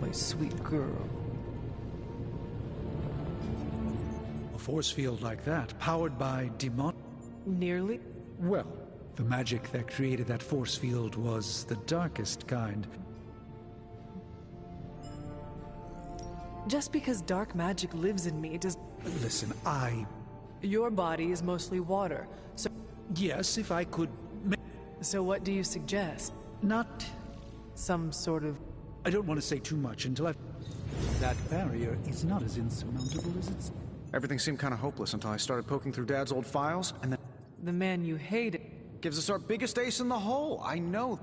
my sweet girl. A force field like that, powered by demon... Nearly? Well, the magic that created that force field was the darkest kind. Just because dark magic lives in me does... Listen, Your body is mostly water, so... Yes, if I could... So what do you suggest? Not... Some sort of... I don't want to say too much until I've... That barrier is not as insurmountable as it's... Everything seemed kind of hopeless until I started poking through Dad's old files, and then... The man you hated... Gives us our biggest ace in the hole, I know.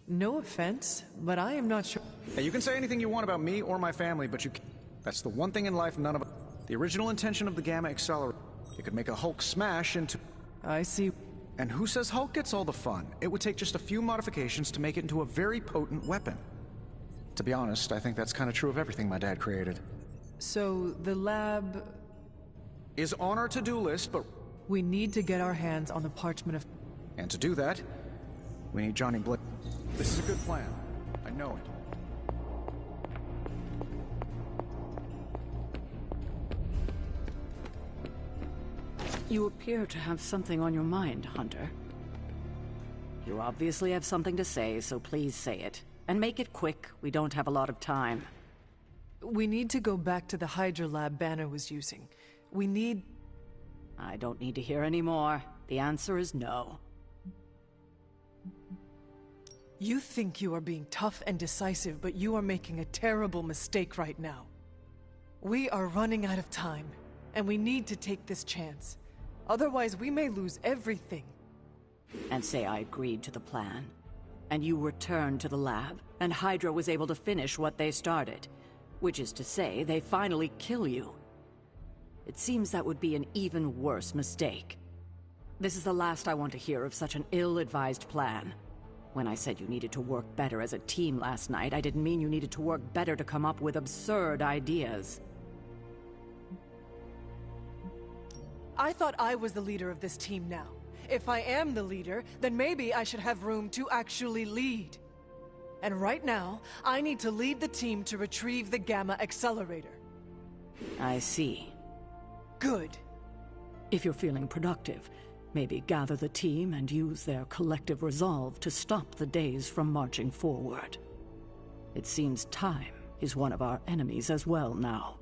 No offense, but I am not sure... Hey, you can say anything you want about me or my family, but you can't. That's the one thing in life none of us... The original intention of the Gamma Accelerator. It could make a Hulk smash into... I see. And who says Hulk gets all the fun? It would take just a few modifications to make it into a very potent weapon. To be honest, I think that's kind of true of everything my dad created. So, the lab... Is on our to-do list, but... We need to get our hands on the parchment of... And to do that, we need Johnny Blake. This is a good plan. I know it. You appear to have something on your mind, Hunter. You obviously have something to say, so please say it. And make it quick, we don't have a lot of time. We need to go back to the Hydra lab Banner was using. We need... I don't need to hear any more. The answer is no. You think you are being tough and decisive, but you are making a terrible mistake right now. We are running out of time, and we need to take this chance. Otherwise, we may lose everything. And say I agreed to the plan. And you returned to the lab, and Hydra was able to finish what they started. Which is to say, they finally kill you. It seems that would be an even worse mistake. This is the last I want to hear of such an ill-advised plan. When I said you needed to work better as a team last night, I didn't mean you needed to work better to come up with absurd ideas. I thought I was the leader of this team now. If I am the leader, then maybe I should have room to actually lead. And right now, I need to lead the team to retrieve the Gamma Accelerator. I see. Good. If you're feeling productive, maybe gather the team and use their collective resolve to stop the days from marching forward. It seems time is one of our enemies as well now.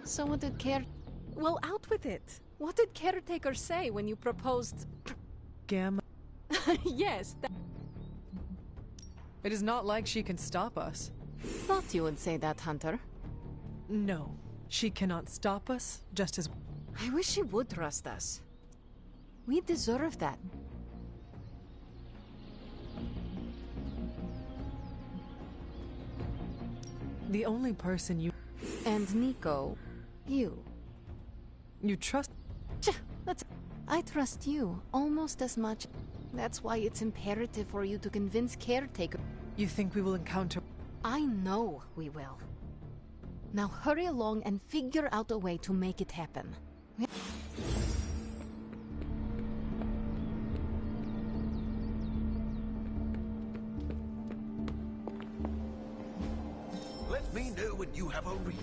So what did Well, out with it. What did Caretaker say when you proposed... Gamma... Yes, It is not like she can stop us. Thought you would say that, Hunter. No, she cannot stop us, just as... I wish she would trust us. We deserve that. The only person you... And Nico, you. You trust... I trust you almost as much. That's why it's imperative for you to convince Caretaker. You think we will encounter... I know we will. Now hurry along and figure out a way to make it happen. Let me know when you have a real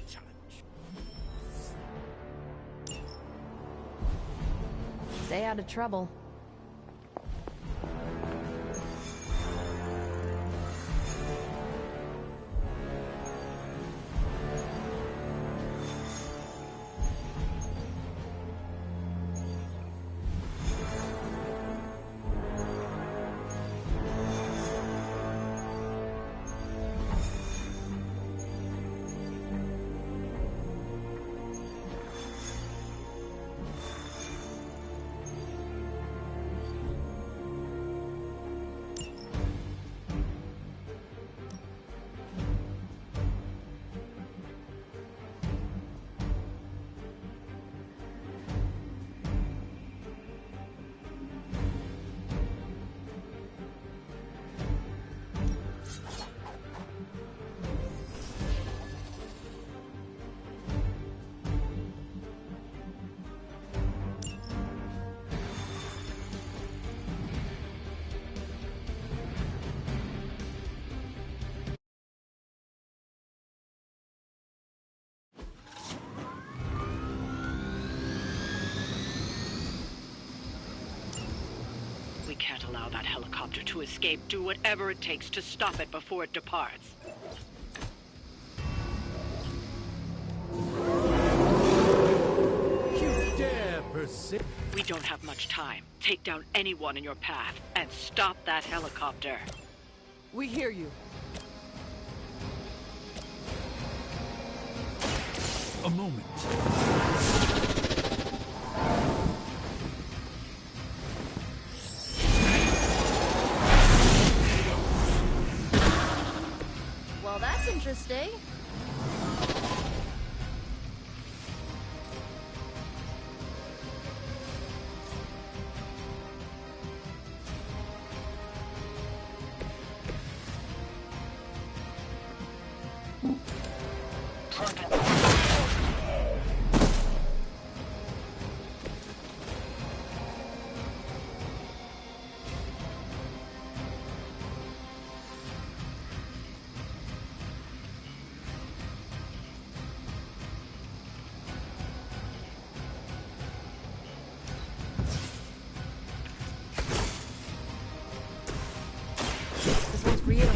challenge. Stay out of trouble. can't allow that helicopter to escape. Do whatever it takes to stop it before it departs. You dare persist? We don't have much time. Take down anyone in your path and stop that helicopter. We hear you. A moment. Well, that's interesting. This one's for you.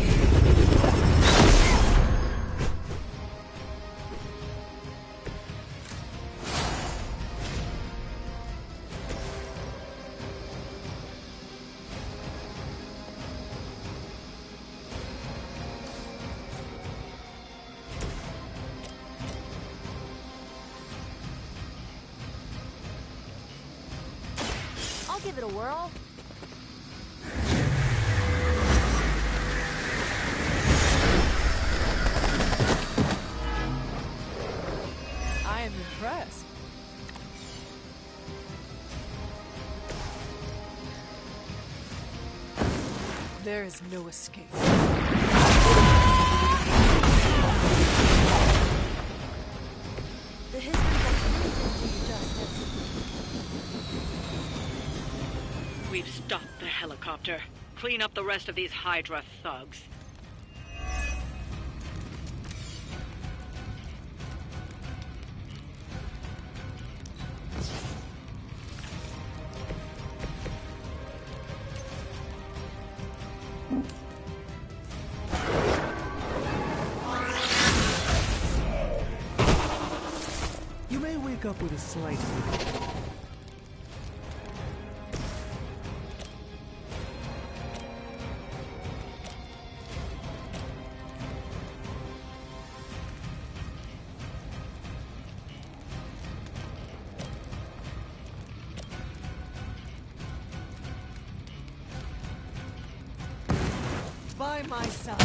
I'll give it a whirl. I am impressed. There is no escape. The history books really didn't do you justice. We've stopped the helicopter. Clean up the rest of these Hydra thugs. You may wake up with a slight headache. By my side.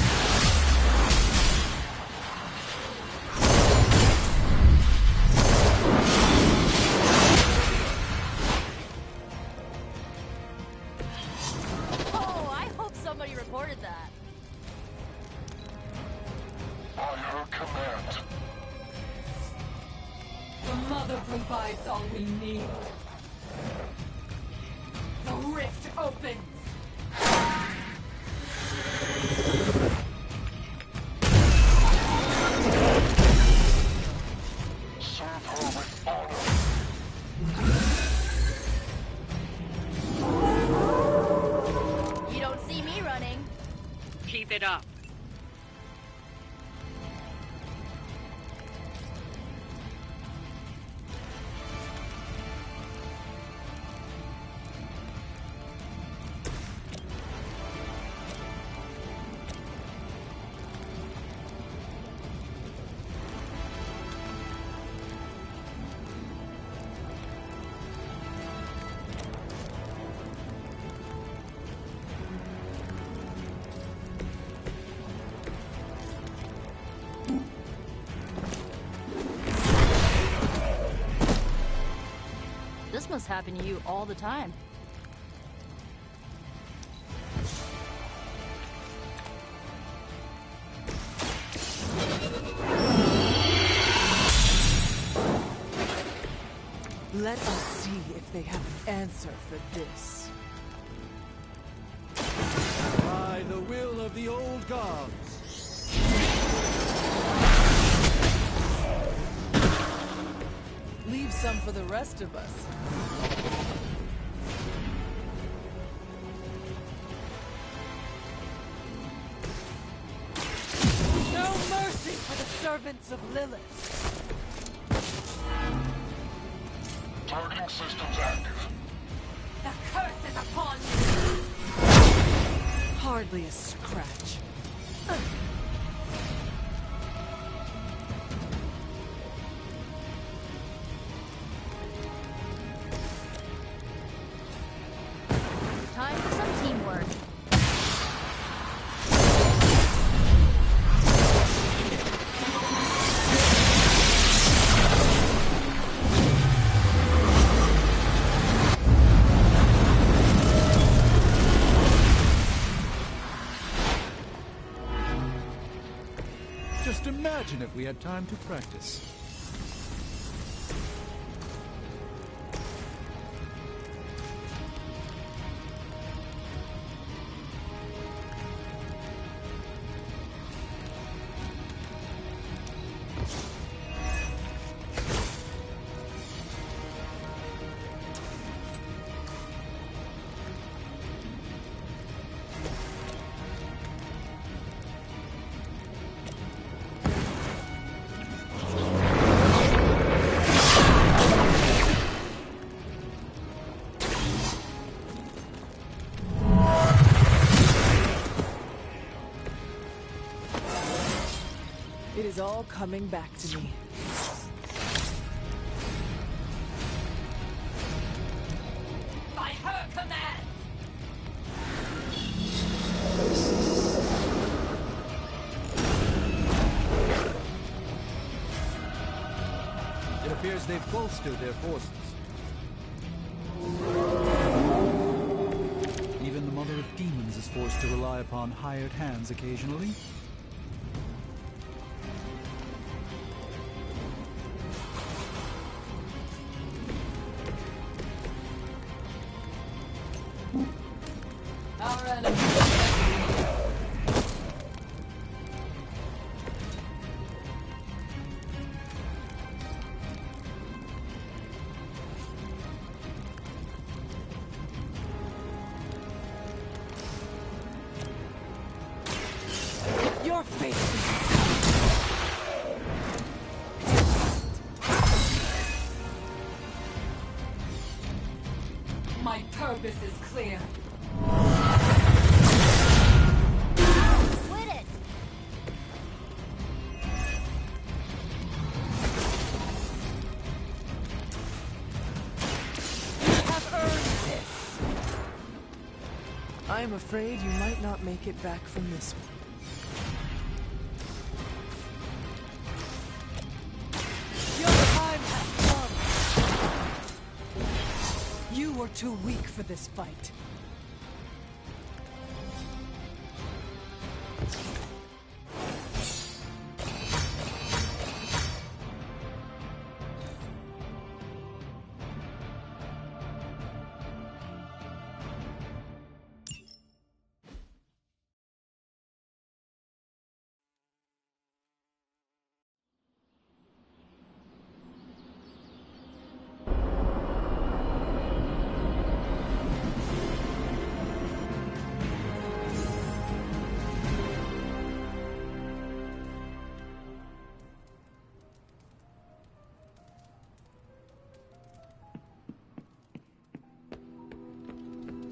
Oh, I hope somebody reported that. By her command. The Mother provides all we need. The rift opens. Serve her with honor. You don't see me running. Keep it up. This must happen to you all the time. Let us see if they have an answer for this. By the will of the old gods. Leave some for the rest of us. servants of Lilith. Targeting systems active. The curse is upon you! Hardly a scratch. Time for some teamwork. Just imagine if we had time to practice. It is all coming back to me. By her command! It appears they've bolstered their forces. Even the Mother of Demons is forced to rely upon hired hands occasionally. Our enemy. Your fate is My purpose is clear. Quit it! have earned this. I am afraid you might not make it back from this one. Your time has come. You were too weak for this fight.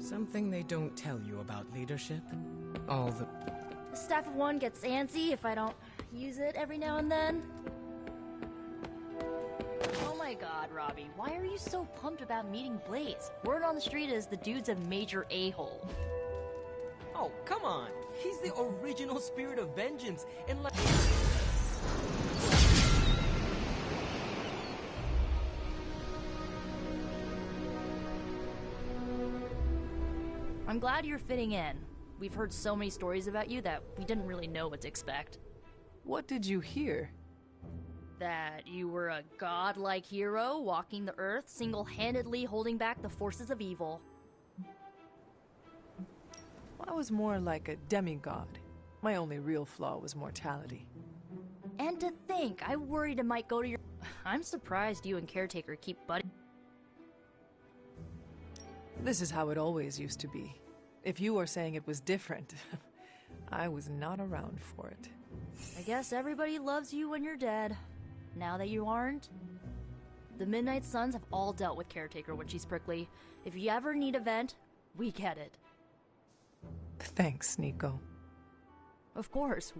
Something they don't tell you about leadership. All the... Staff of One gets antsy if I don't use it every now and then. Oh my god, Robbie, why are you so pumped about meeting Blaze? Word on the street is the dude's a major a-hole. Oh, come on. He's the original spirit of vengeance, and like... I'm glad you're fitting in. We've heard so many stories about you that we didn't really know what to expect. What did you hear? That you were a godlike hero walking the earth, single-handedly holding back the forces of evil. I was more like a demigod. My only real flaw was mortality. And to think, I worried it might go to your... I'm surprised you and Caretaker keep butting... This is how it always used to be. If you are saying it was different, I was not around for it. I guess everybody loves you when you're dead. Now that you aren't, the Midnight Suns have all dealt with Caretaker when she's prickly. If you ever need a vent, we get it. Thanks, Nico. Of course.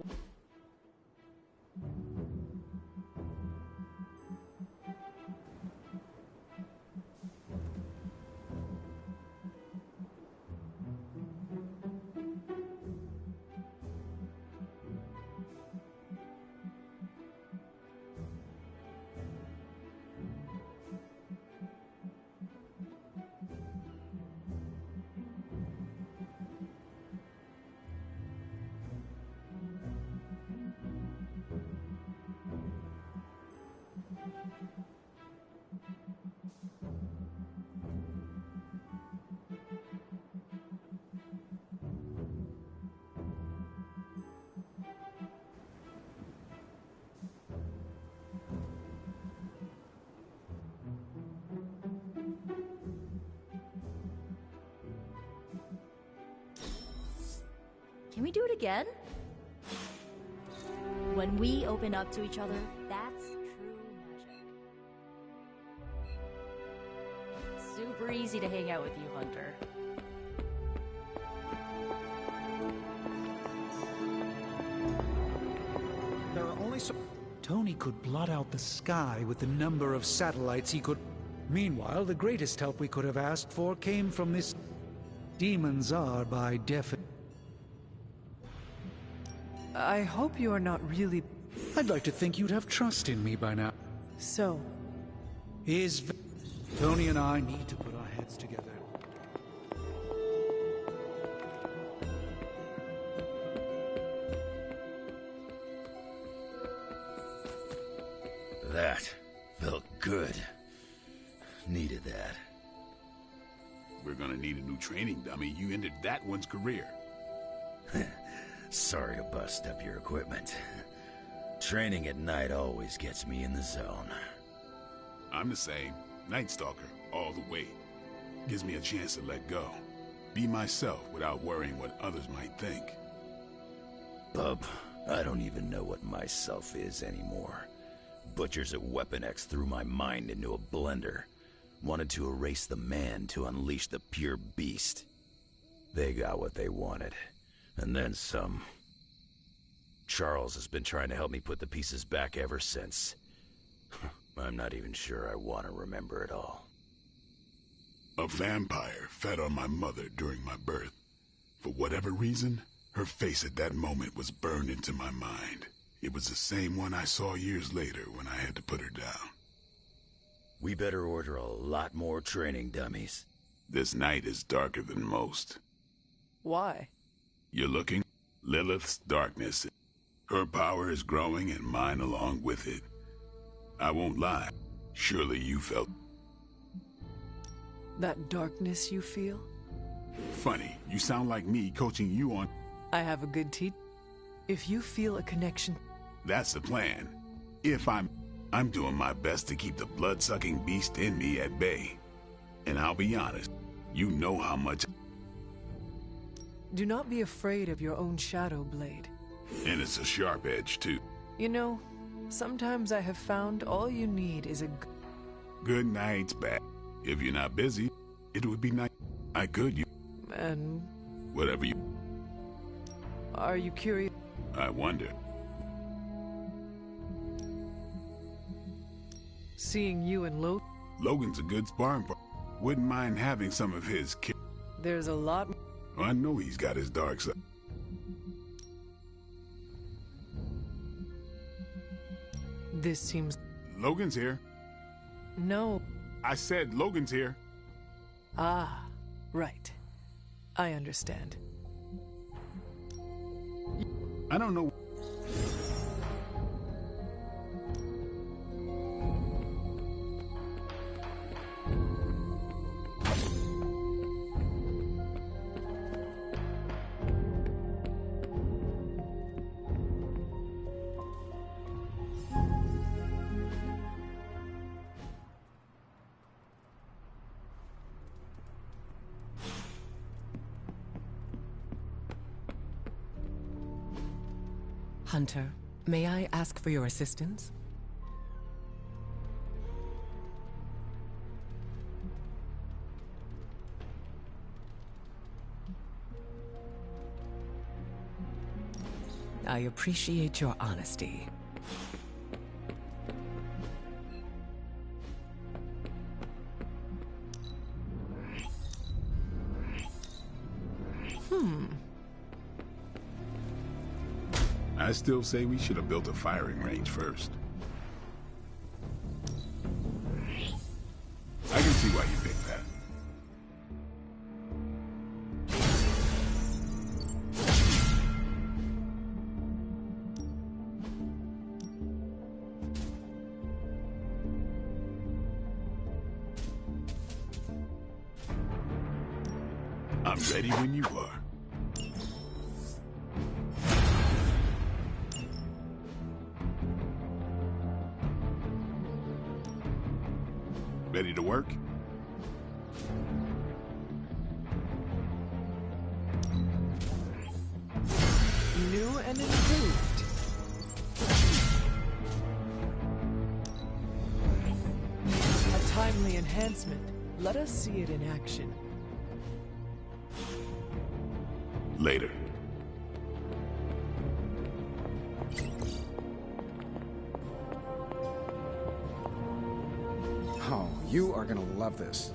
Can we do it again? When we open up to each other, that's true magic. Super easy to hang out with you, Hunter. There are only so... Tony could blot out the sky with the number of satellites he could... Meanwhile, the greatest help we could have asked for came from this... Demons are, by definition... I hope you are not really... I'd like to think you'd have trust in me by now. So, Tony and I need to put our heads together. That felt good. Needed that. We're gonna need a new training dummy. You ended that one's career. Sorry to bust up your equipment. Training at night always gets me in the zone. I'm the same. Night Stalker, all the way. Gives me a chance to let go. Be myself without worrying what others might think. Bub, I don't even know what myself is anymore. Butchers at Weapon X threw my mind into a blender. Wanted to erase the man to unleash the pure beast. They got what they wanted. And then some. Charles has been trying to help me put the pieces back ever since. I'm not even sure I want to remember it all. A vampire fed on my mother during my birth. For whatever reason, her face at that moment was burned into my mind. It was the same one I saw years later when I had to put her down. We better order a lot more training dummies. This night is darker than most. why? You're looking? Lilith's darkness. Her power is growing and mine along with it. I won't lie. Surely you felt... That darkness you feel? Funny, you sound like me coaching you on... I have a good teacher. If you feel a connection... That's the plan. I'm doing my best to keep the blood-sucking beast in me at bay. And I'll be honest, you know how much... Do not be afraid of your own shadow blade. And it's a sharp edge, too. You know, sometimes I have found all you need is a... Good night's back. If you're not busy, it would be nice. I could, you... And... Whatever you... Are you curious? I wonder. Seeing you and Logan's a good sparring partner. Wouldn't mind having some of his There's a lot... I know he's got his dark side. This seems... Logan's here. No. I said Logan's here. Ah, right. I understand. I don't know... Hunter, may I ask for your assistance? I appreciate your honesty. I still say we should have built a firing range first. I can see why you picked that. I'm ready when you are. Ready to work? New and improved. A timely enhancement. Let us see it in action. Later. Oh, you are gonna love this.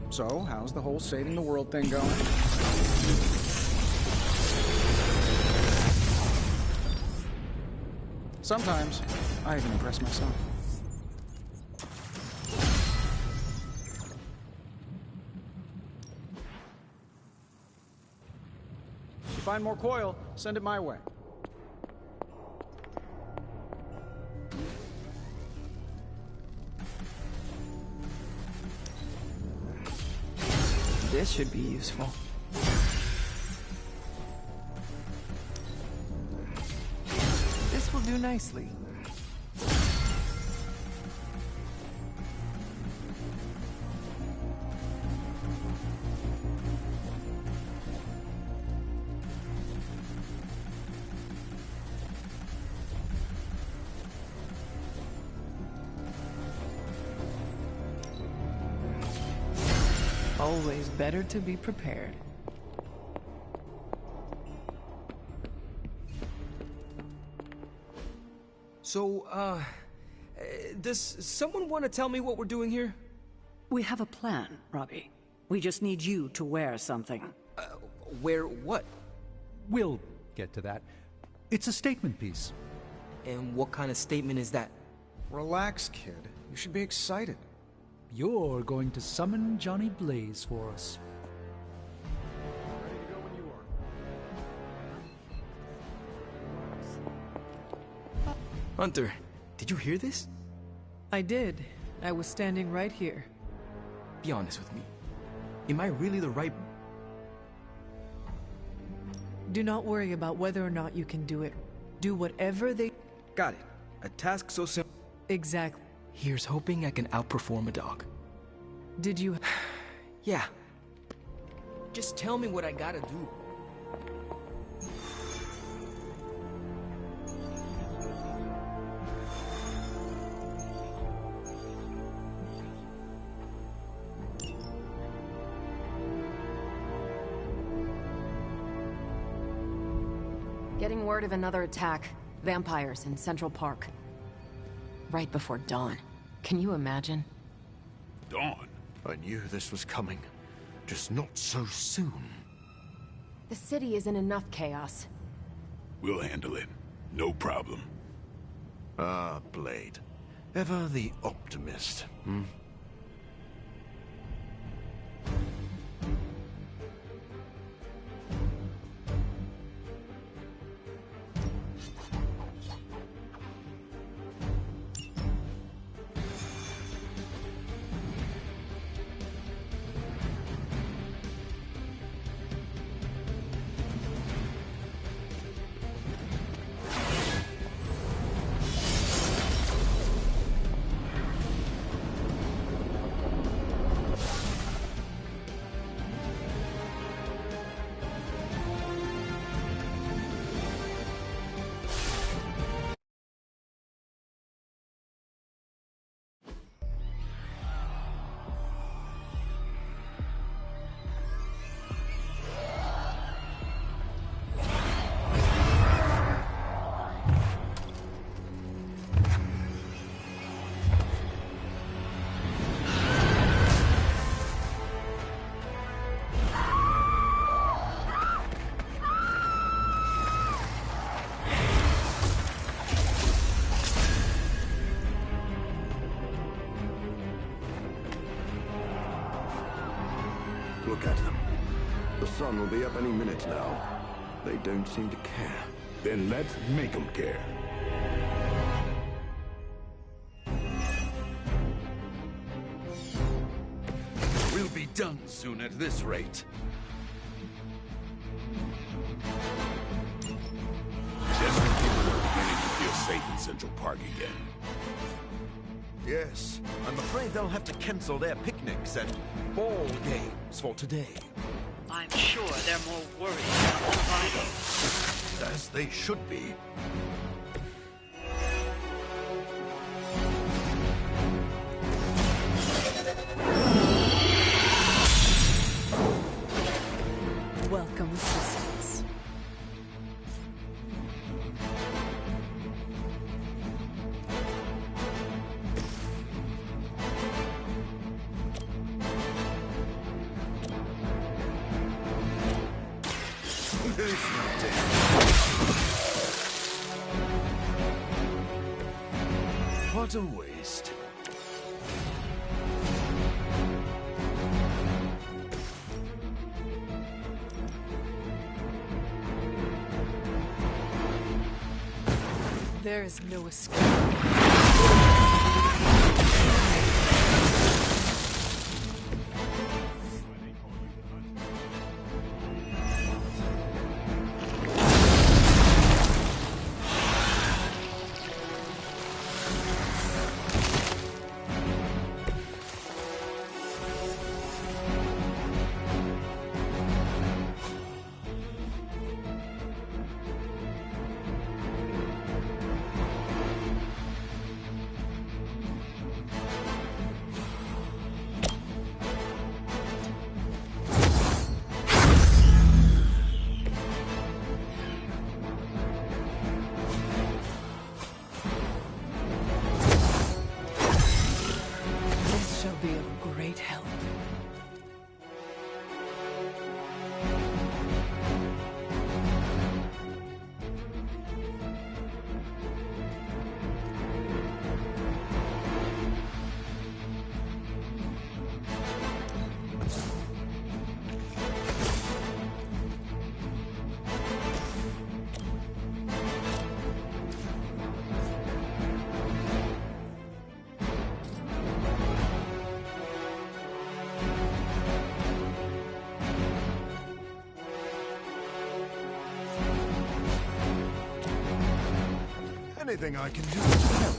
So, how's the whole saving the world thing going? Sometimes, I even impress myself. If you find more coil, send it my way. This should be useful. This will do nicely. Always better to be prepared. So, does someone want to tell me what we're doing here? We have a plan, Robbie. We just need you to wear something. Wear what? We'll get to that. It's a statement piece. And what kind of statement is that? Relax, kid. You should be excited. You're going to summon Johnny Blaze for us. Ready to go when you are. Hunter, did you hear this? I did. I was standing right here. Be honest with me. Am I really the right... Do not worry about whether or not you can do it. Do whatever they... Got it. A task so simple. Exactly. Here's hoping I can outperform a dog. Did you... Yeah. Just tell me what I gotta do. Getting word of another attack. Vampires in Central Park. Right before dawn. Can you imagine? Dawn? I knew this was coming. Just not so soon. The city is in enough chaos. We'll handle it. No problem. Ah, Blade. Ever the optimist, hmm? Look at them. The sun will be up any minute now. They don't seem to care. Then let's make them care. We'll be done soon at this rate. Just when people were beginning to feel safe in Central Park again. Yes, I'm afraid they'll have to cancel their picnics and ball games for today. I'm sure they're more worried about surviving. As they should be. Welcome, sisters. What a waste. There is no escape. Be of great help. Anything I can do to help.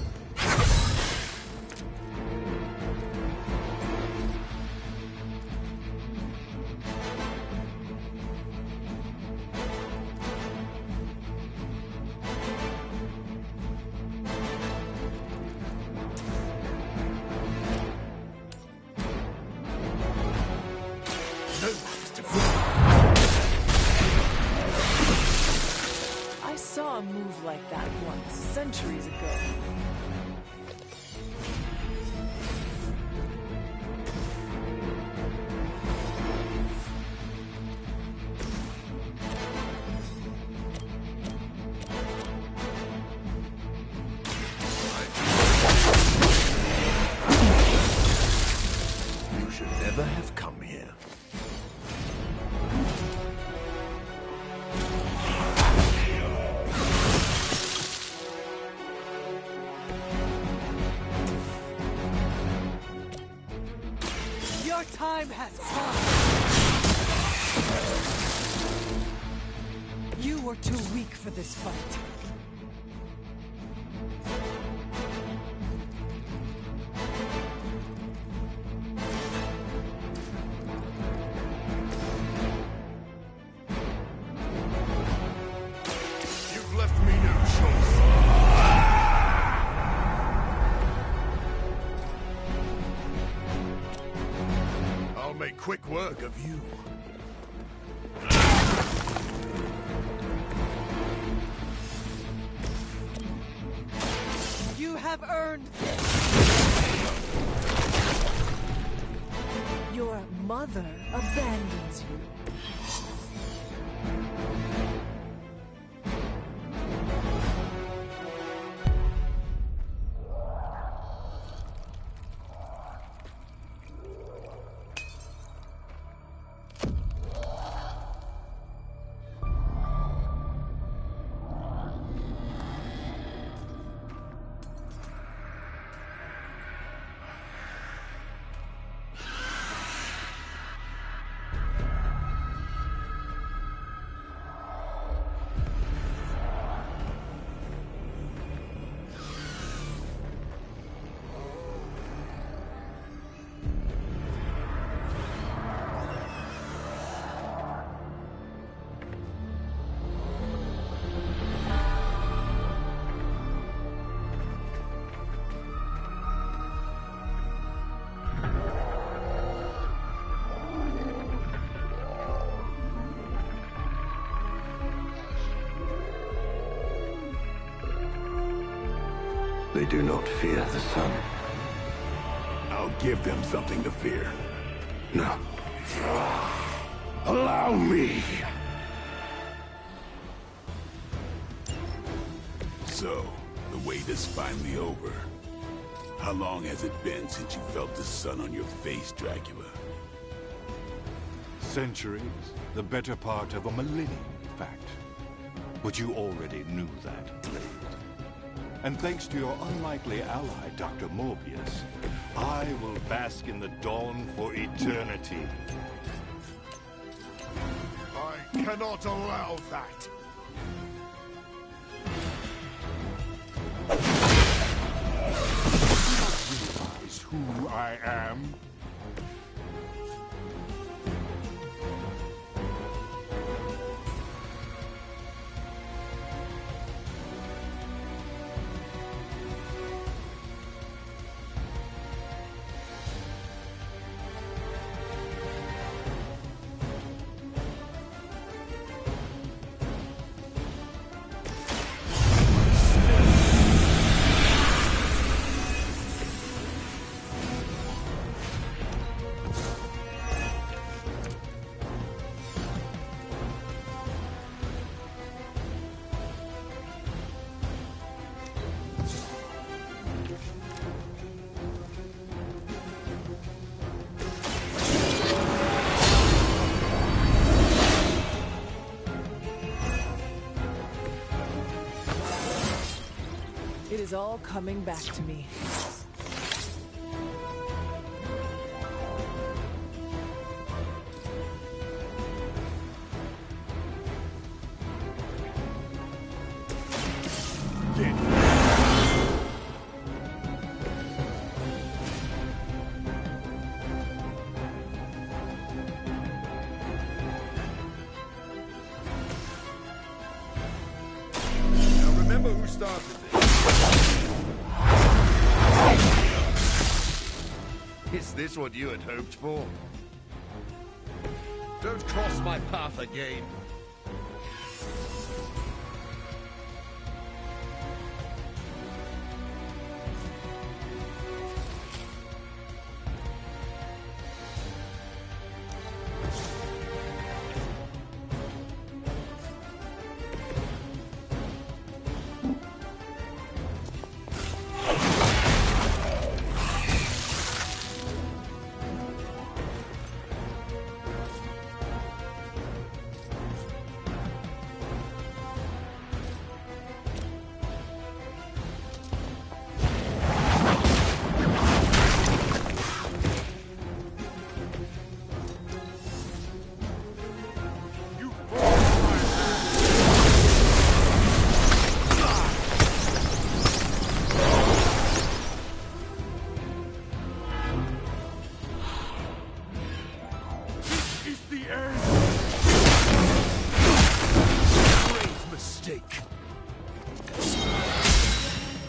I saw a move like that once, centuries ago. You should never have come here. Your time has come. You were too weak for this fight. You've left me no choice. I'll make quick work of you. You have earned this. Your mother abandons you. They do not fear the sun. I'll give them something to fear. No. Allow me! So, the wait is finally over. How long has it been since you felt the sun on your face, Dracula? Centuries. The better part of a millennium, in fact. But you already knew that, Blade. And thanks to your unlikely ally, Dr. Morbius, I will bask in the dawn for eternity. I cannot allow that. Realize who I am? It is all coming back to me. Now remember who started this. Is this what you had hoped for? Don't cross my path again.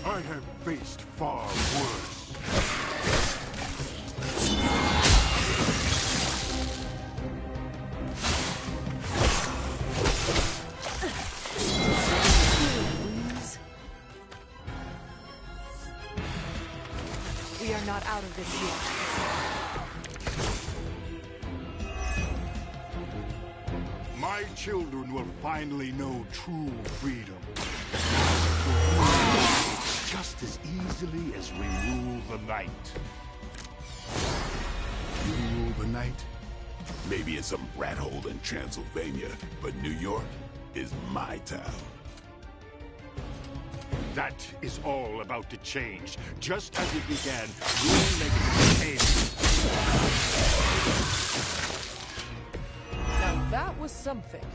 I have faced far worse. We are not out of this yet. My children will finally know true freedom. Just as easily as we rule the night. You rule the night? Maybe in some rat hole in Transylvania, but New York is my town. That is all about to change. Just as it began, your legacy ends. Now that was something.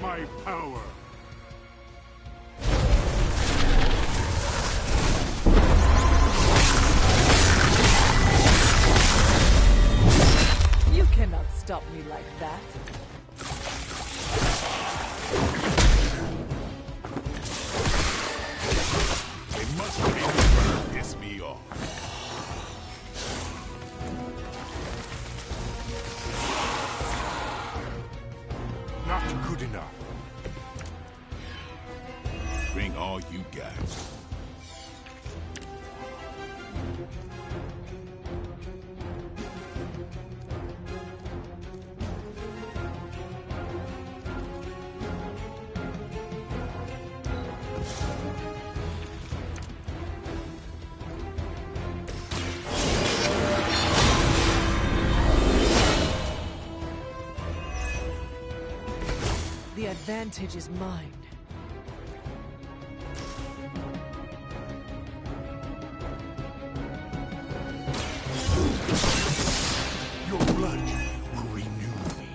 my power. You cannot stop me like that. They must make her piss me off. Not good enough. Bring all you got. The advantage is mine. Your blood will renew me.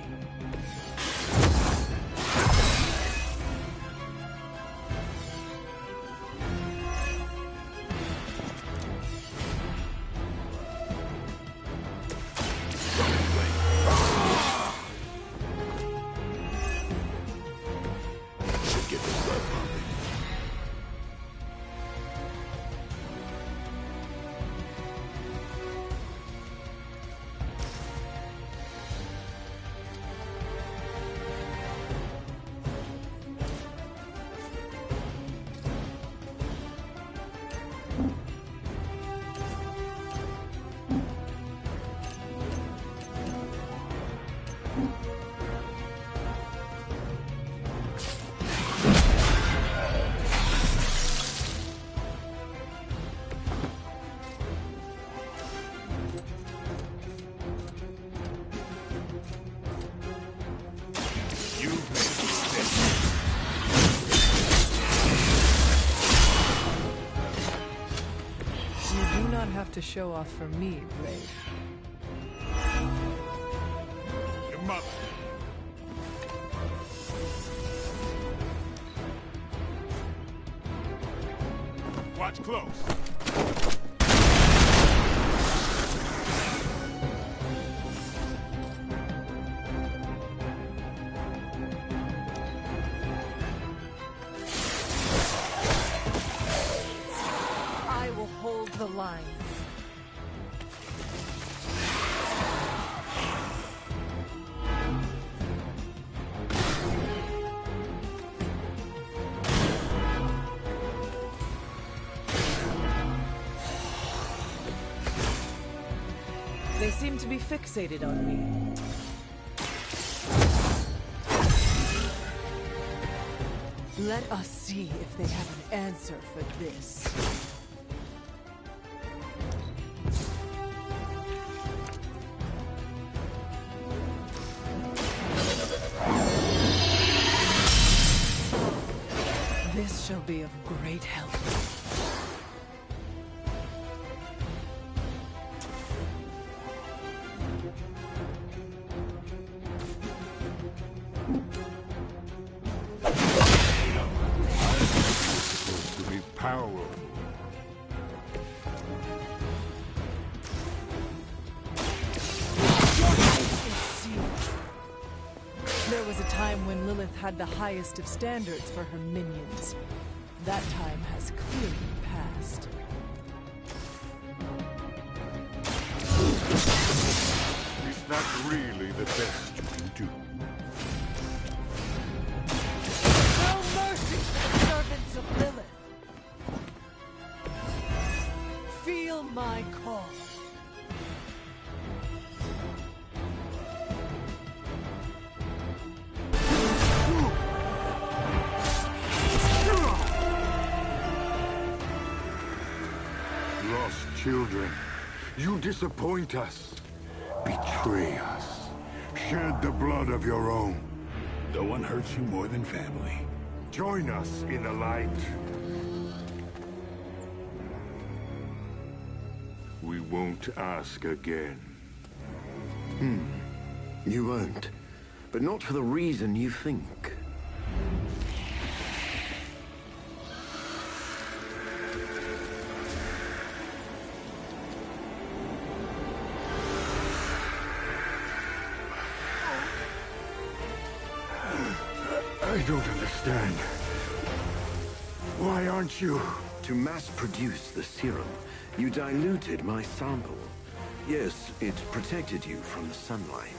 Should get the blood pumping. You do not have to show off for me, Blade. Your mother. Watch close. I will hold the line. They seem to be fixated on me. Let us see if they have an answer for this. This shall be of great help. Supposed to be powerful. There was a time when Lilith had the highest of standards for her minions. That time has clearly passed. Is that really the best you can do? No mercy for the servants of Lilith! Feel my call. Lost children, you disappoint us, betray us, shed the blood of your own. No one hurts you more than family. Join us in the light. We won't ask again. You won't. But not for the reason you think. don't understand. Why aren't you? To mass produce the serum, you diluted my sample. Yes, it protected you from the sunlight,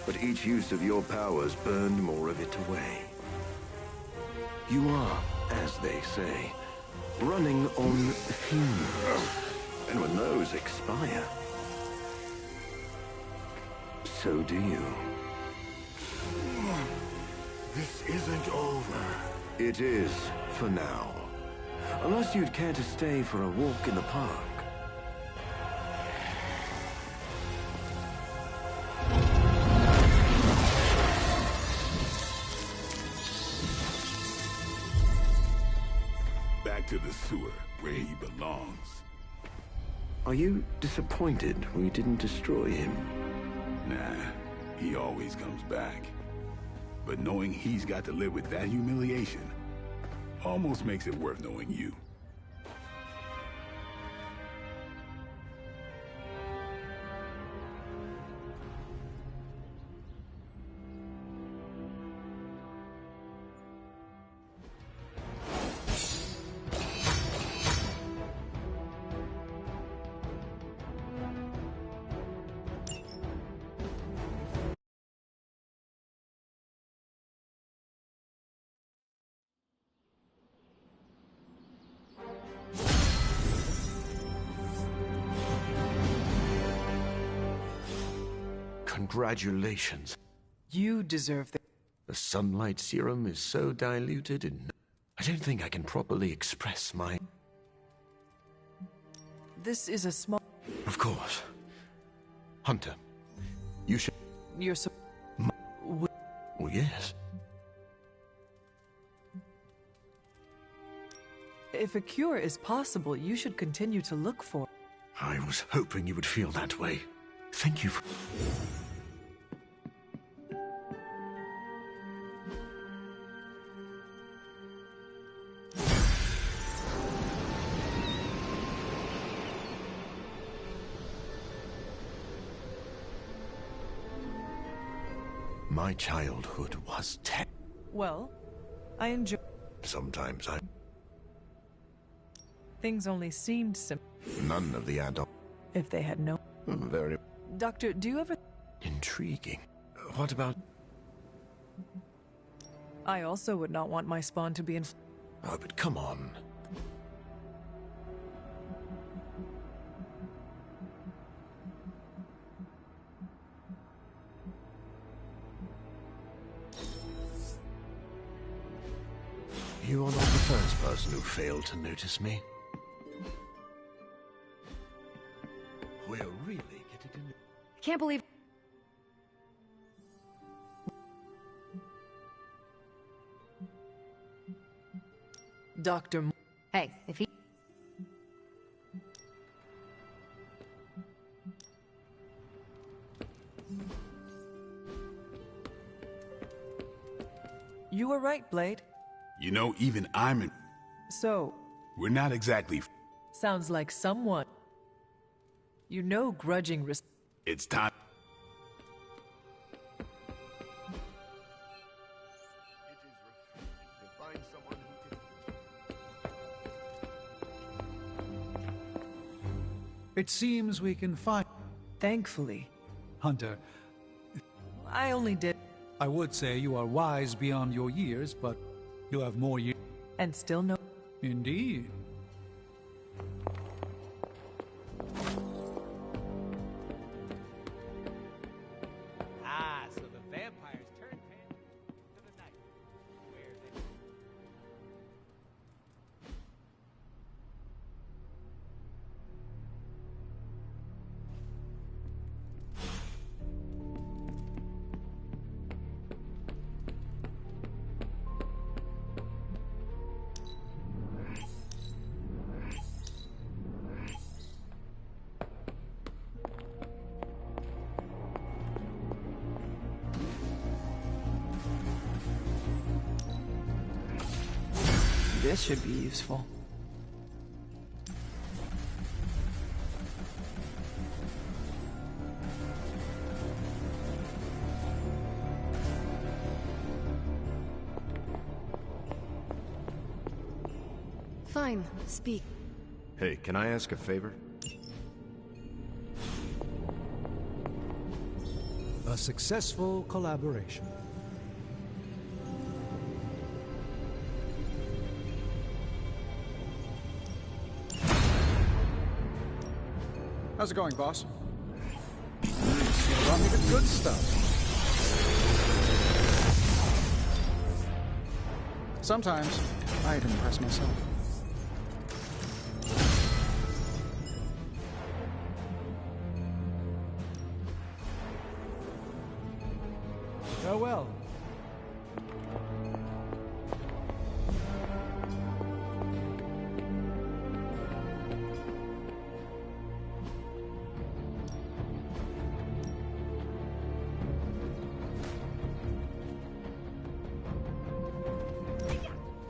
but each use of your powers burned more of it away. You are, as they say, running on fumes. And when those expire, so do you. This isn't over. It is, for now. Unless you'd care to stay for a walk in the park. Back to the sewer, where he belongs. Are you disappointed we didn't destroy him? Nah, he always comes back. But knowing he's got to live with that humiliation almost makes it worth knowing you. Congratulations. You deserve this. The sunlight serum is so diluted and I don't think I can properly express my... This is a small... Of course. Hunter, you should... You're so... Well, yes. If a cure is possible, you should continue to look for... I was hoping you would feel that way. Thank you for... My childhood was Well, I enjoy... Sometimes I... Things only seemed simple. None of the adults... If they had no... Very... Doctor, do you ever... Intriguing. What about... I also would not want my spawn to be in... Oh, but come on. You are not the first person who failed to notice me. We're really getting to... Can't believe... Dr. Hey, if he... You were right, Blade. You know, even I'm in... So... We're not exactly... Sounds like someone... You know grudging It's time... It seems we can find... Thankfully. Hunter, I only did... I would say you are wise beyond your years, but you have more years... And still no... Indeed. Ah, so the vampires turned pan to the night. Where they... This should be useful. Fine, speak. Hey, can I ask a favor? A successful collaboration. How's it going, boss? You brought me the good stuff. Sometimes, I'd impress myself. Farewell.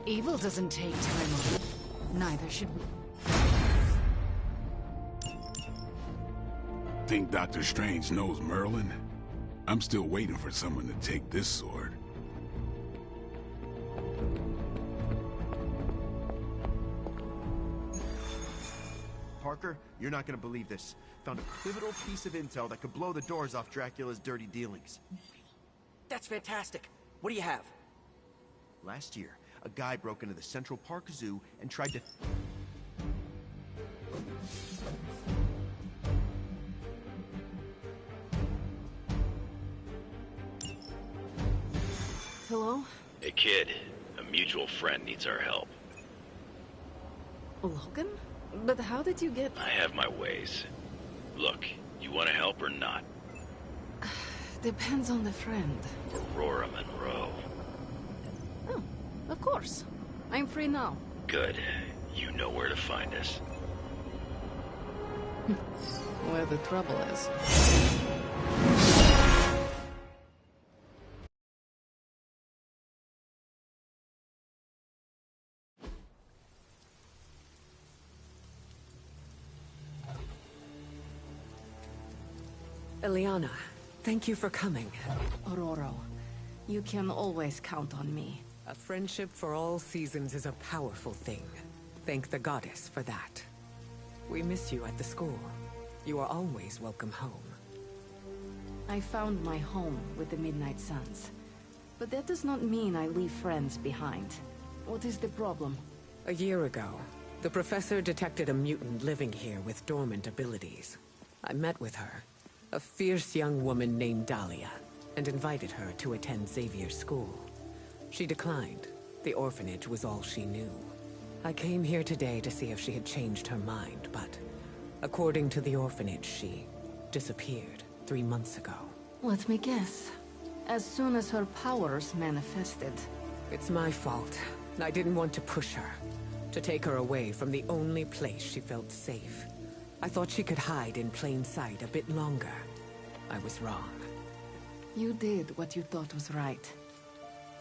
Evil doesn't take time off. Neither should we. Think Dr. Strange knows Merlin? I'm still waiting for someone to take this sword. Parker, you're not gonna believe this. Found a pivotal piece of intel that could blow the doors off Dracula's dirty dealings. That's fantastic. What do you have? Last year, a guy broke into the Central Park Zoo and tried to... Hello? Hey kid, a mutual friend needs our help. Logan? But how did you get... I have my ways. Look, you want to help or not? Depends on the friend. Aurora Monroe. Oh, of course. I'm free now. Good. You know where to find us. Where the trouble is. Eliana, thank you for coming. Aurora, you can always count on me. A friendship for all seasons is a powerful thing. Thank the goddess for that. We miss you at the school. You are always welcome home. I found my home with the Midnight Suns. But that does not mean I leave friends behind. What is the problem? A year ago, the professor detected a mutant living here with dormant abilities. I met with her, a fierce young woman named Dahlia, and invited her to attend Xavier's school. She declined. The orphanage was all she knew. I came here today to see if she had changed her mind, but according to the orphanage, she disappeared 3 months ago. Let me guess. As soon as her powers manifested. It's my fault. I didn't want to push her, to take her away from the only place she felt safe. I thought she could hide in plain sight a bit longer. I was wrong. You did what you thought was right.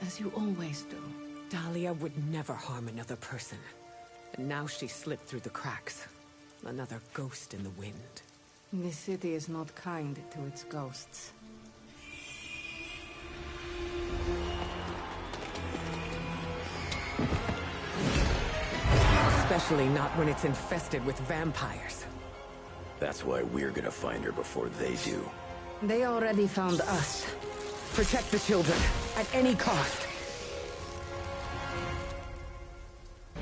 As you always do. Dahlia would never harm another person. And now she slipped through the cracks. Another ghost in the wind. This city is not kind to its ghosts. Especially not when it's infested with vampires. That's why we're gonna find her before they do. They already found us. Protect the children, at any cost.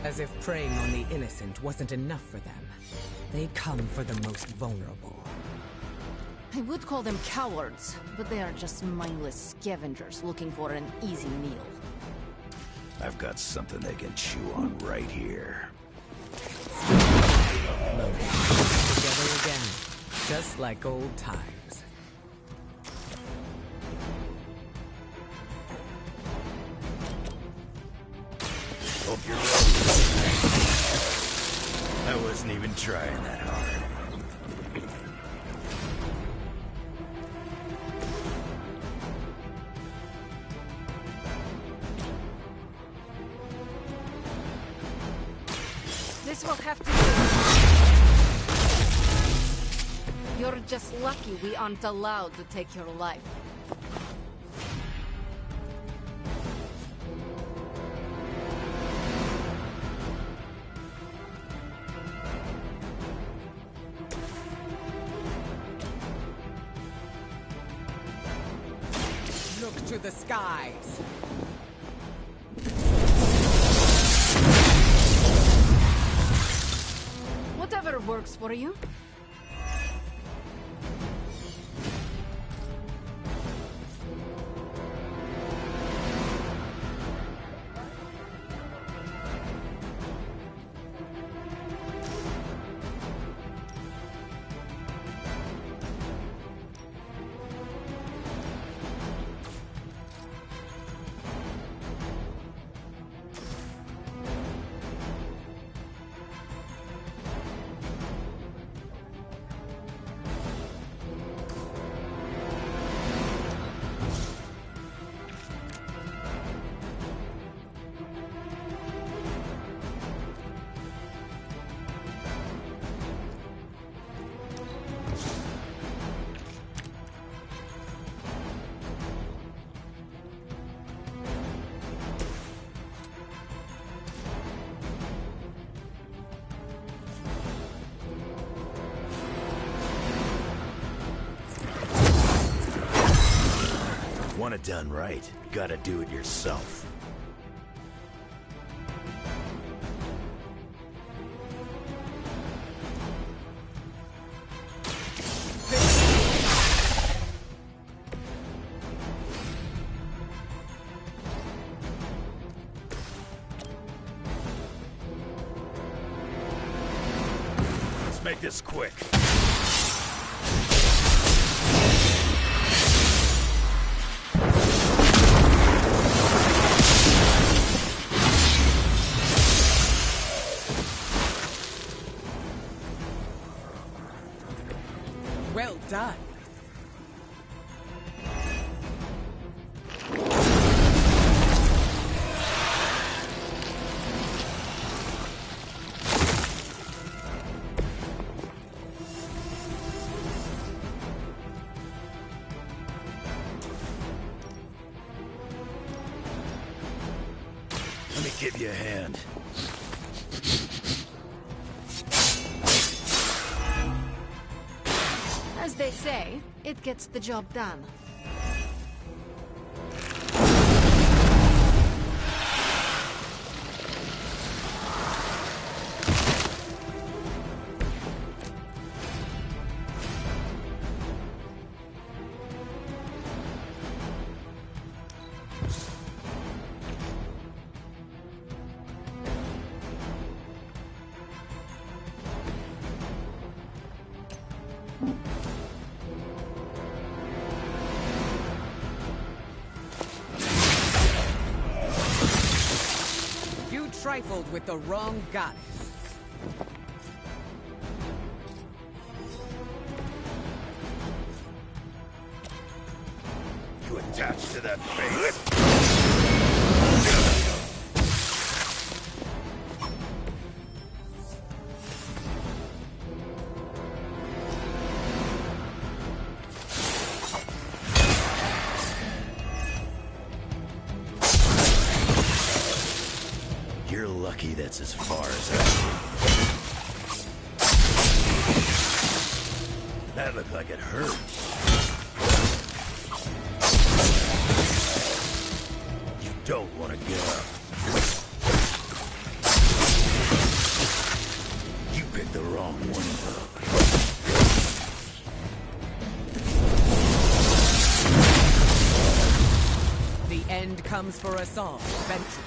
As if preying on the innocent wasn't enough for them. They come for the most vulnerable. I would call them cowards, but they are just mindless scavengers looking for an easy meal. I've got something they can chew on right here. Together again, just like old times. Hope you're ready. I wasn't even trying that hard. This will have to do. You're just lucky we aren't allowed to take your life. to the skies. Whatever works for you. Want it done right, gotta do it yourself. Let's make this quick. Well done. Let me give you a hand. As they say, it gets the job done. You trifled with the wrong goddess. You attached to that face? You're lucky that's as far as I see. That looked like it hurt. You don't want to get up. You picked the wrong one, though. The end comes for us all, eventually.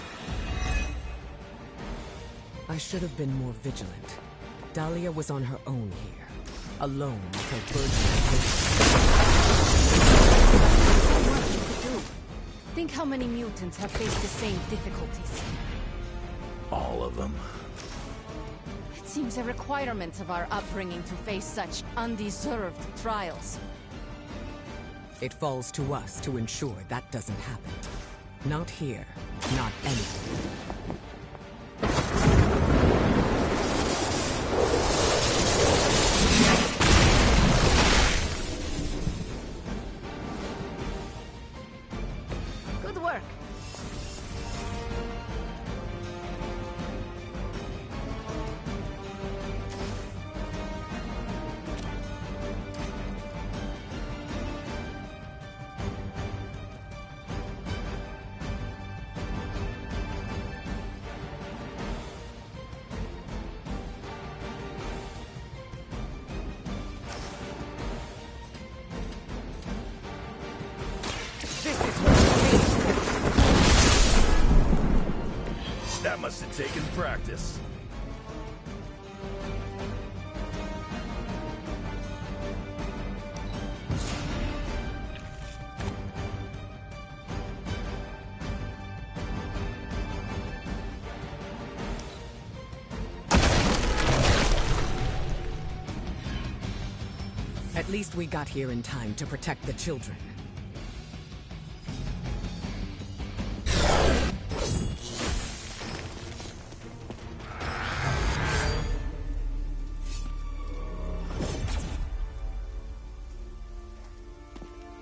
I should have been more vigilant. Dahlia was on her own here, alone with her What you could do? Think how many mutants have faced the same difficulties. All of them. It seems a requirement of our upbringing to face such undeserved trials. It falls to us to ensure that doesn't happen. Not here, not anywhere. Good work. taking practice. At least we got here in time to protect the children.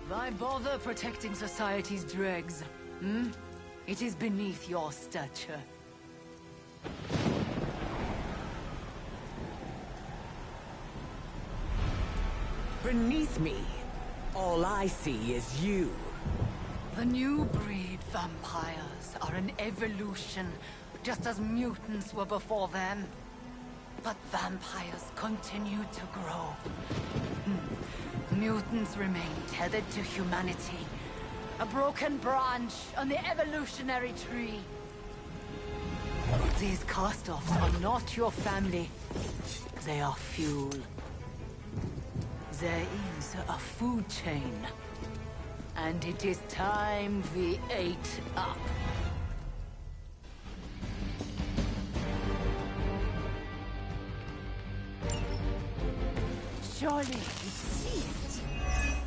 Why bother protecting society's dregs? Hmm? It is beneath your stature. Beneath me, all I see is you. The new breed vampires are an evolution, just as mutants were before them. But vampires continue to grow. Mutants remain tethered to humanity, a broken branch on the evolutionary tree. These cast-offs are not your family. They are fuel. There is a food chain, and it is time we ate up. Surely you see it.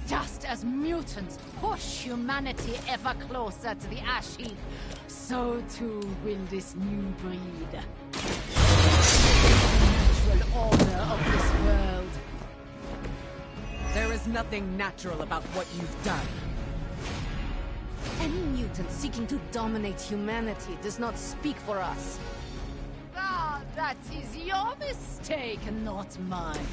Just as mutants push humanity ever closer to the ash heap, so too will this new breed. The natural order of this world. There is nothing natural about what you've done. Any mutant seeking to dominate humanity does not speak for us. Ah, that is your mistake, not mine.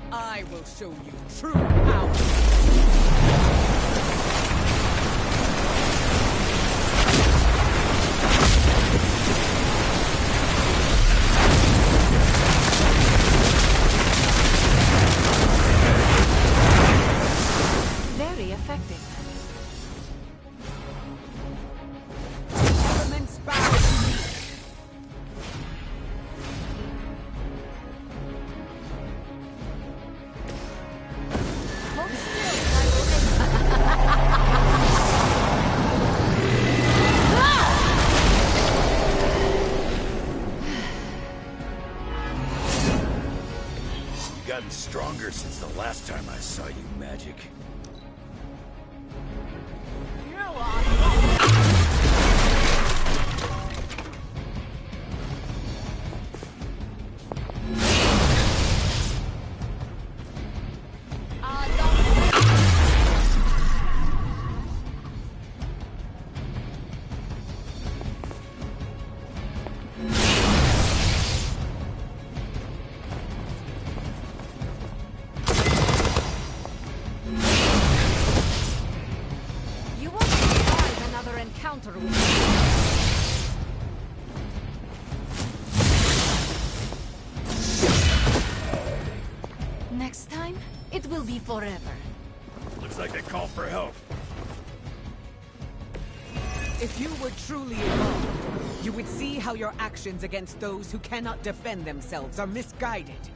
I will show you true power. Very effective. Elements bow to me. You've gotten stronger since the last time I saw you, Magic. You won't survive another encounter with me. Next time, it will be forever. Looks like they called for help. If you were truly evolved, you would see how your actions against those who cannot defend themselves are misguided.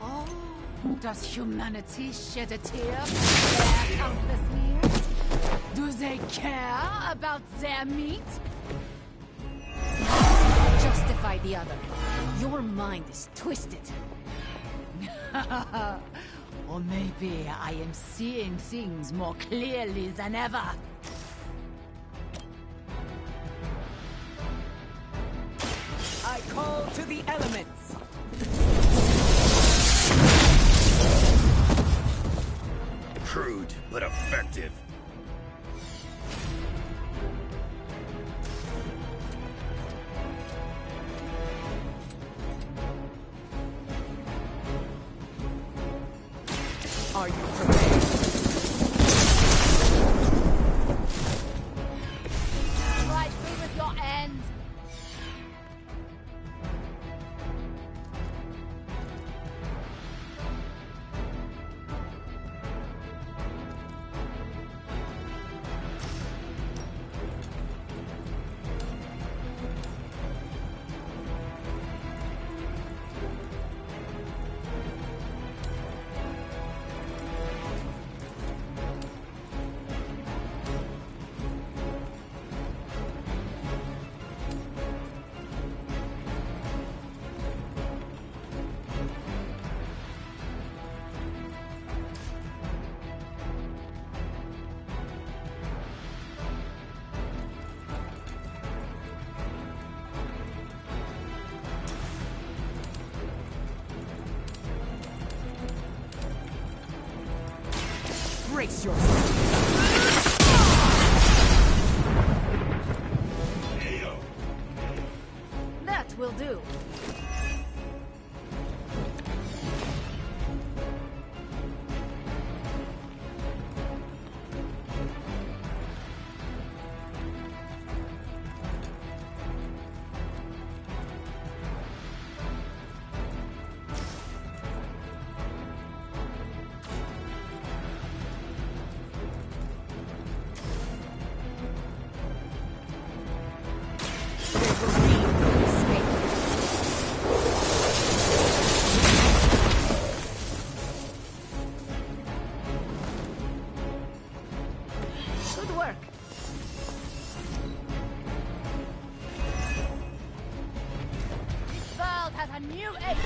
Oh, does humanity shed a tear for their countless years? Do they care about their meat? Justify the other. Your mind is twisted. Or maybe I am seeing things more clearly than ever. I call to the elements. Crude, but effective. Brace yourself. That will do. Good work. This world has a new apex.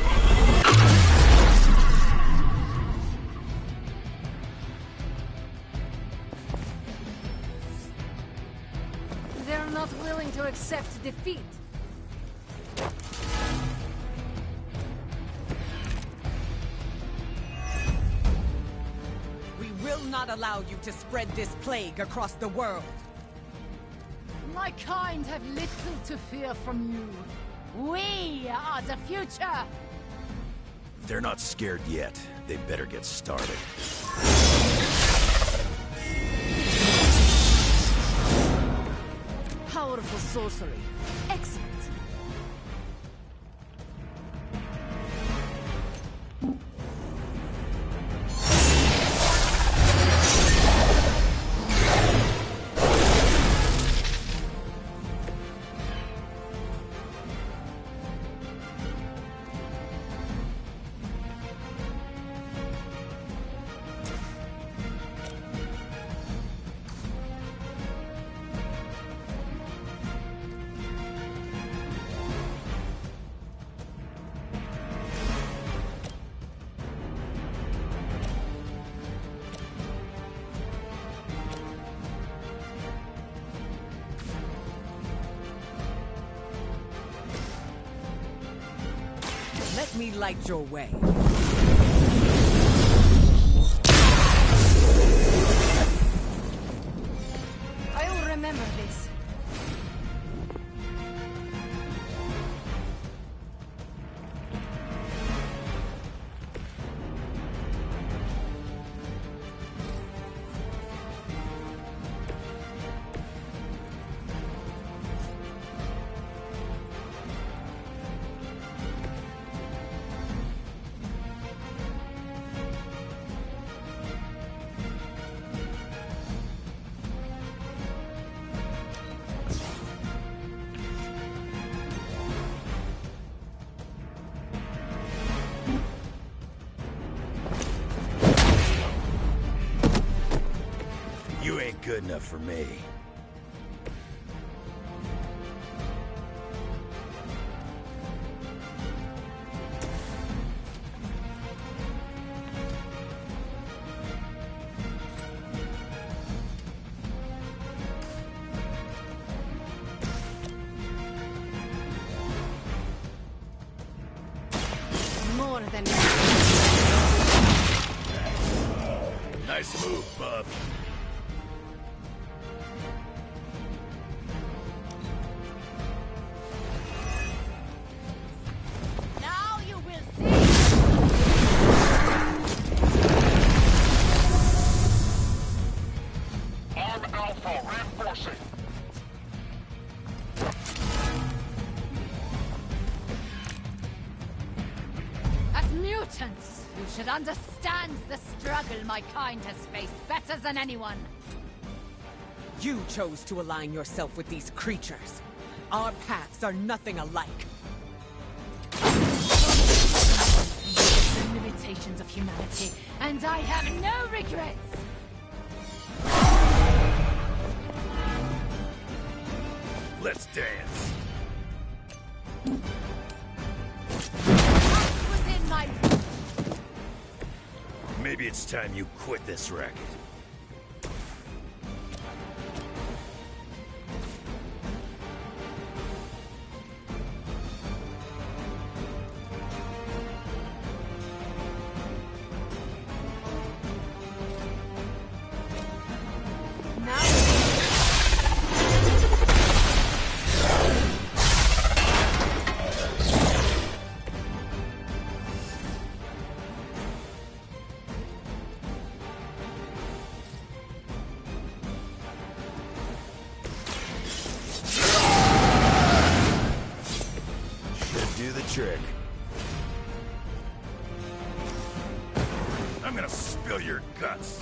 They're not willing to accept defeat. We will not allow you to spread this plague across the world. My kind have little to fear from you. We are the future! They're not scared yet. They better get started. Powerful sorcery. Excellent. Let me light your way. I'll remember this. You ain't good enough for me. More than Nice move, bub. Now you will see! Arm Alpha reinforcing. As mutants, you should understand the struggle my kind has faced better than anyone. You chose to align yourself with these creatures. Our paths are nothing alike. The limitations of humanity, and I have no regrets. Let's dance. Within my... Maybe it's time you quit this racket. trick. I'm gonna spill your guts.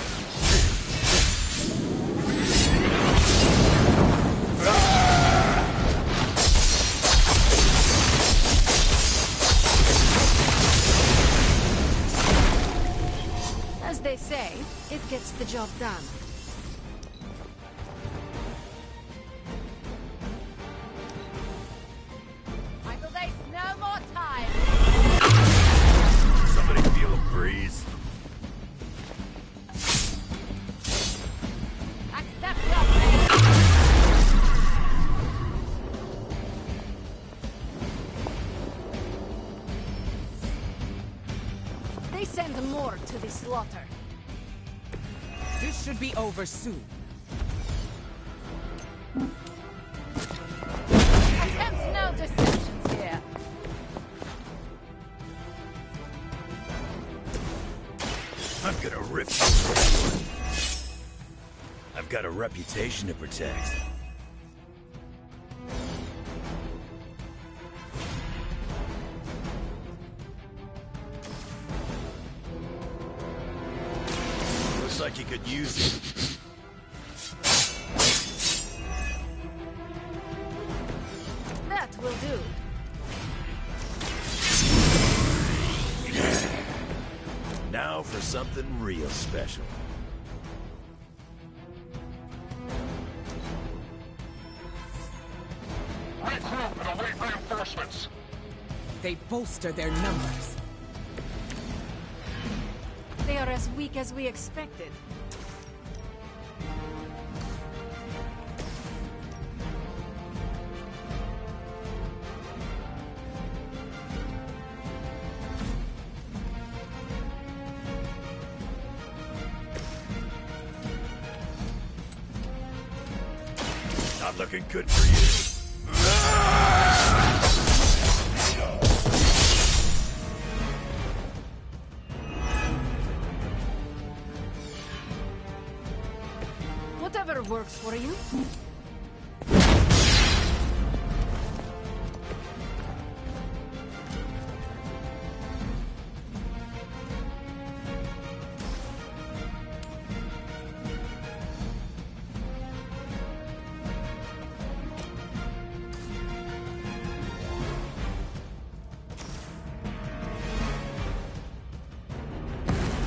As they say, it gets the job done. Michael, there's no more time. Somebody feel a breeze? Accept your fate. They send more to the slaughter. This should be over soon. Attempt no deceptions here. I'm gonna rip you apart. I've got a reputation to protect. Looks like you could use it. That will do. Now for something real special. Regroup and await reinforcements. They bolster their numbers. They are as weak as we expected. Not looking good for you. Whatever works for you.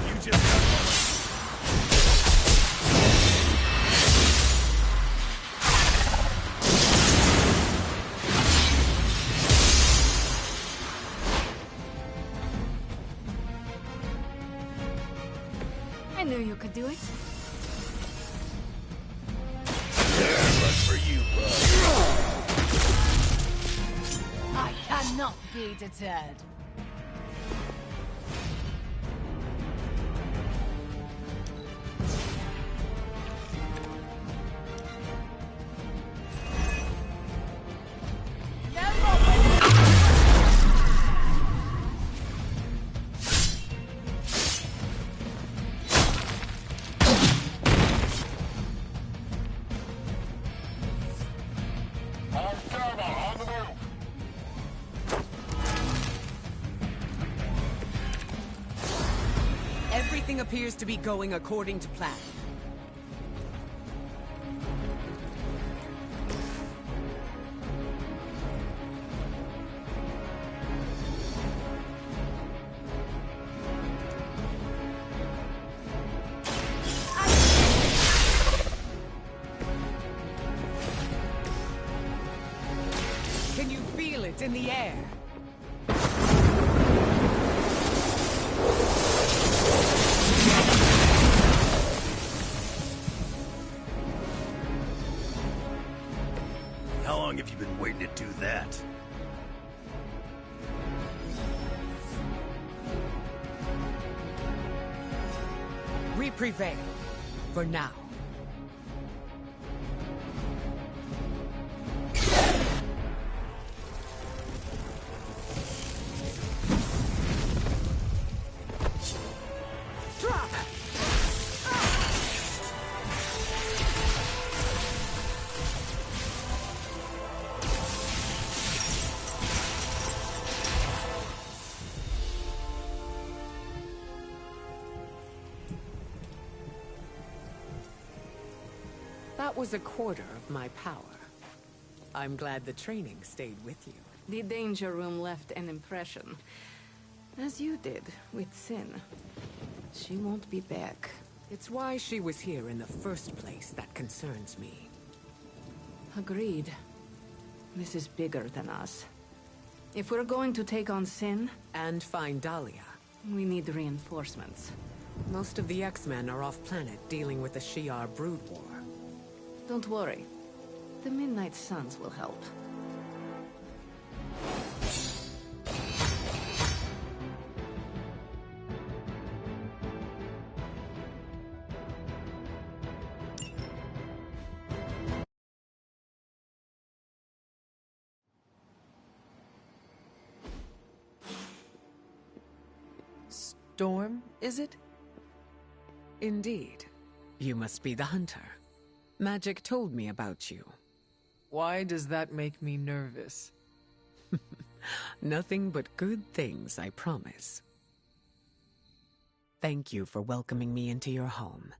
You just got I knew you could do it. but for you, bud. I cannot be deterred. Everything appears to be going according to plan. Can you feel it in the air? How long have you been waiting to do that? We prevail. For now. Drop! That was a quarter of my power. I'm glad the training stayed with you. The danger room left an impression. As you did with Sin. She won't be back. It's why she was here in the first place that concerns me. Agreed. This is bigger than us. If we're going to take on Sin... And find Dahlia. We need reinforcements. Most of the X-Men are off-planet dealing with the Shi'ar brood war. Don't worry. The Midnight Suns will help. Storm, is it? Indeed. You must be the hunter. Magic told me about you. Why does that make me nervous? Nothing but good things, I promise. Thank you for welcoming me into your home.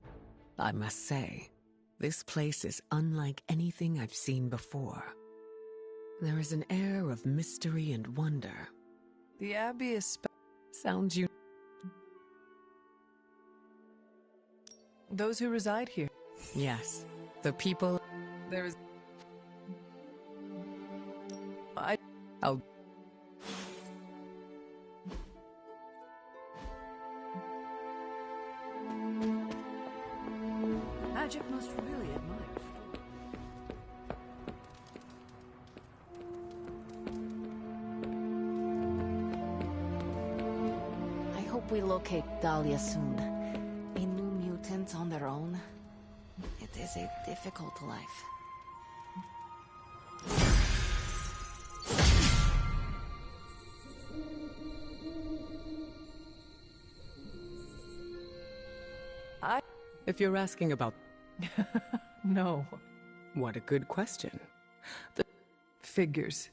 I must say, this place is unlike anything I've seen before. There is an air of mystery and wonder. The Abbey is Sounds you. Those who reside here. Yes, the people. There is... I'll... Magic must really admire. I hope we locate Dahlia soon. A new mutant on their own. It is a difficult life. If you're asking about... No. What a good question. The figures.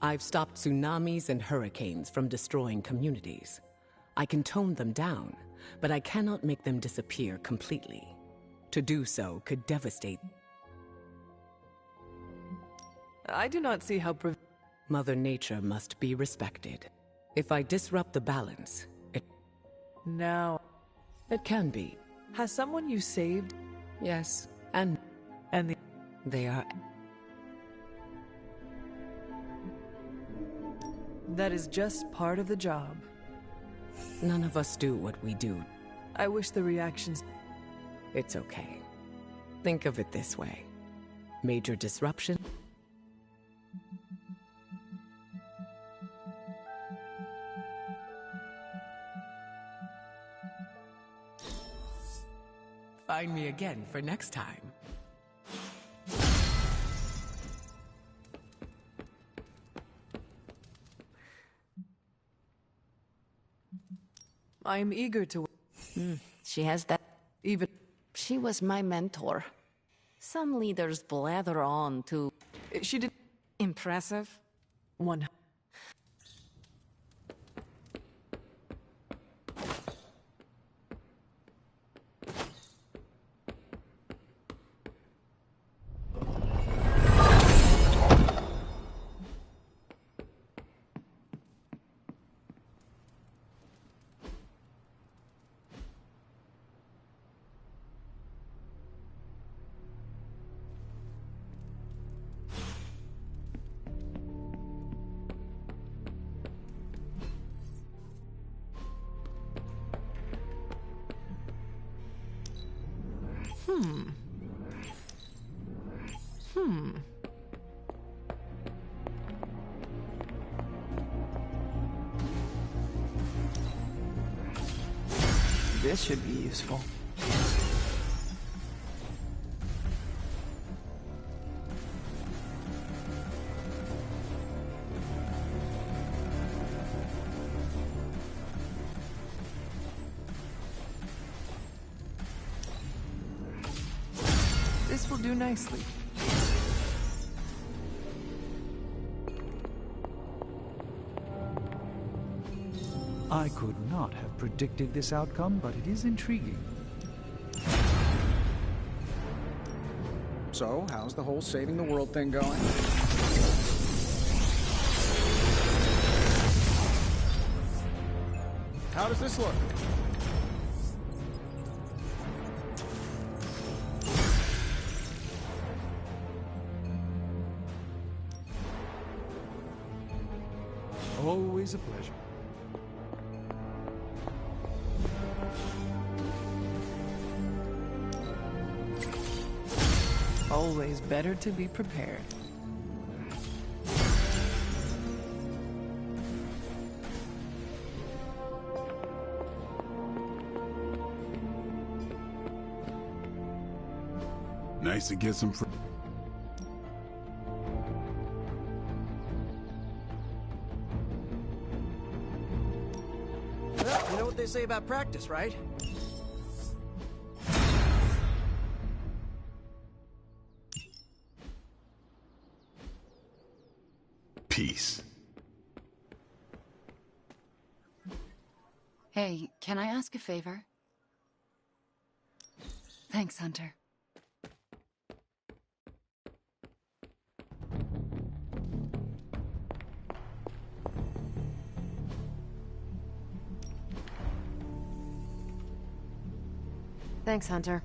I've stopped tsunamis and hurricanes from destroying communities. I can tone them down, but I cannot make them disappear completely. To do so could devastate... I do not see how... Mother Nature must be respected. If I disrupt the balance, it... Now... It can be. Has someone you saved? Yes, and they are... That is just part of the job. None of us do what we do. I wish the reactions... It's okay. Think of it this way. Major disruption... Find me again for next time. I am eager to... She has that... Even... She was my mentor. Some leaders blather on to... She did... Impressive? One... This should be useful. This will do nicely. I could not have predicted this outcome, but it is intriguing. So, how's the whole saving the world thing going? How does this look? Always a pleasure. Always better to be prepared. Nice to get some Well, you know what they say about practice, right? peace. Hey, can I ask a favor? Thanks, Hunter. Thanks, Hunter.